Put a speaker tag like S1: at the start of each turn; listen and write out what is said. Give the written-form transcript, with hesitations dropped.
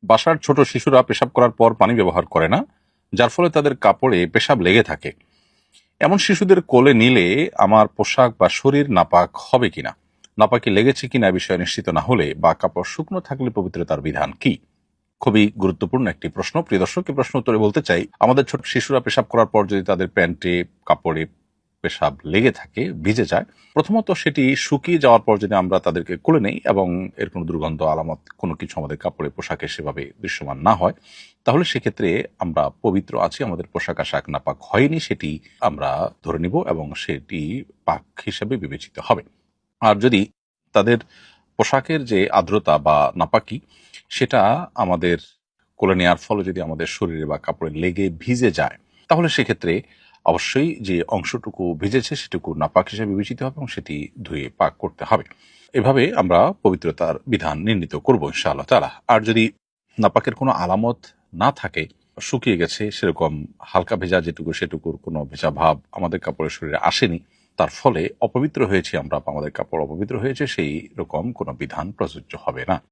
S1: বাসার ছোট শিশুরা পেশাব করার পর পানি ব্যবহার করে না, যার ফলে তাদের কাপড়ে পেশাব লেগে থাকে। এমন শিশুদের কোলে নিলে আমার পোশাক বা শরীর নাপাক হবে কিনা, নাপাকি লেগেছে কিনা এ বিষয়ে নিশ্চিত না হলে বা কাপড় শুকনো থাকলে পবিত্রতার বিধান কি? খুবই গুরুত্বপূর্ণ একটি প্রশ্ন। প্রিয় দর্শক, এই প্রশ্ন উত্তরে বলতে চাই, আমাদের ছোট শিশুরা পেশাব করার পর যদি তাদের প্যান্টে, কাপড়ে পেশাব লেগে থাকে, ভিজে যায়, প্রথমত সেটি শুকিয়ে যাওয়ার পর যদি আমরা তাদেরকে কোলে নেই এবং এর কোনো দুর্গন্ধ আলামত কোনো কিছু আমাদের কাপড়ে পোশাকে সেভাবে দৃশ্যমান না হয়, তাহলে সেক্ষেত্রে আমরা পবিত্র আছি, আমাদের পোশাক আশাক নাপাক হয়নি সেটি আমরা ধরে নিব এবং সেটি পাক হিসেবে বিবেচিত হবে। আর যদি তাদের পোশাকের যে আর্দ্রতা বা নাপাকি সেটা আমাদের কোলে নেওয়ার ফলে যদি আমাদের শরীরে বা কাপড়ে লেগে ভিজে যায়, তাহলে সেক্ষেত্রে অবশ্যই যে অংশটুকু ভিজেছে সেটুকু নাপাক হিসেবে বিবেচিত হবে এবং সেটি ধুয়ে পাক করতে হবে। এভাবে আমরা পবিত্রতার বিধান নির্ণীত করবো ইনশাআল্লাহ তাআলা। আর যদি নাপাকের কোনো আলামত না থাকে, শুকিয়ে গেছে, সেরকম হালকা ভেজা যেটুকু সেটুকুর কোনো ভেজা ভাব আমাদের কাপড়ের শরীরে আসেনি, তার ফলে অপবিত্র হয়েছি আমরা বা আমাদের কাপড় অপবিত্র হয়েছে, সেই রকম কোনো বিধান প্রযোজ্য হবে না।